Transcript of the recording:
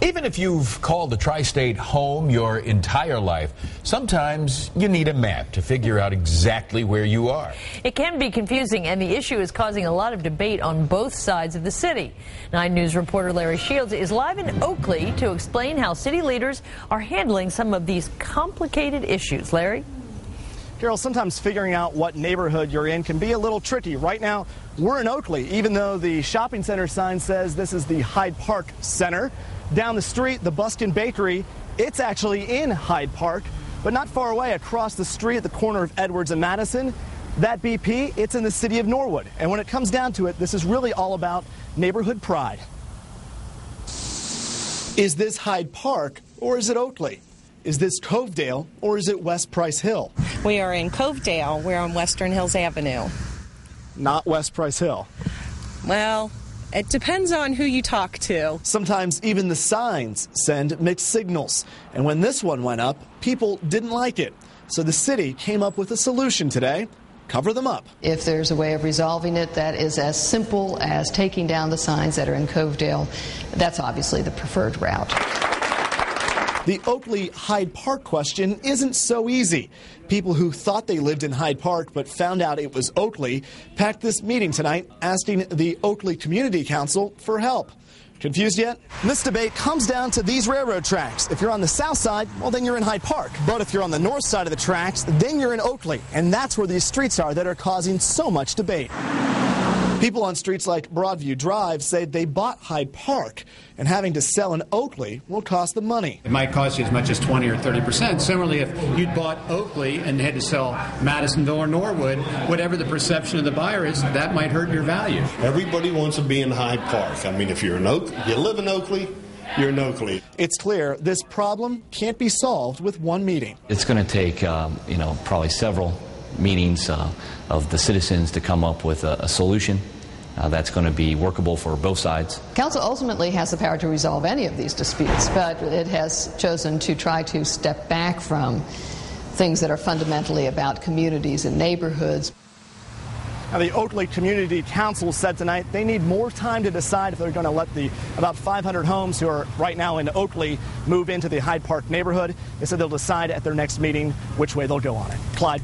Even if you've called the tri-state home your entire life, sometimes you need a map to figure out exactly where you are. It can be confusing, and the issue is causing a lot of debate on both sides of the city. 9 News reporter Larry Shields is live in Oakley to explain how city leaders are handling some of these complicated issues. Larry? Carol, sometimes figuring out what neighborhood you're in can be a little tricky. Right now, we're in Oakley, even though the shopping center sign says this is the Hyde Park Center. Down the street, the Buskin Bakery, it's actually in Hyde Park, but not far away across the street at the corner of Edwards and Madison. That BP, it's in the city of Norwood. And when it comes down to it, this is really all about neighborhood pride. Is this Hyde Park or is it Oakley? Is this Covedale or is it West Price Hill? We are in Covedale. We're on Western Hills Avenue. Not West Price Hill. Well, it depends on who you talk to. Sometimes even the signs send mixed signals. And when this one went up, people didn't like it. So the city came up with a solution today. Cover them up. If there's a way of resolving it that is as simple as taking down the signs that are in Covedale, that's obviously the preferred route. The Oakley-Hyde Park question isn't so easy. People who thought they lived in Hyde Park but found out it was Oakley packed this meeting tonight asking the Oakley Community Council for help. Confused yet? This debate comes down to these railroad tracks. If you're on the south side, well, then you're in Hyde Park. But if you're on the north side of the tracks, then you're in Oakley. And that's where these streets are that are causing so much debate. People on streets like Broadview Drive say they bought Hyde Park, and having to sell in Oakley will cost them money. It might cost you as much as 20 or 30%. Similarly, if you'd bought Oakley and had to sell Madisonville or Norwood, whatever the perception of the buyer is, that might hurt your value. Everybody wants to be in Hyde Park. I mean, if you're in Oakley, you live in Oakley, you're in Oakley. It's clear this problem can't be solved with one meeting. It's going to take, probably several meetings of the citizens to come up with a solution that's going to be workable for both sides. Council ultimately has the power to resolve any of these disputes, but it has chosen to try to step back from things that are fundamentally about communities and neighborhoods. Now, the Oakley Community Council said tonight they need more time to decide if they're going to let the about 500 homes who are right now in Oakley move into the Hyde Park neighborhood. They said they'll decide at their next meeting which way they'll go on it. Clyde.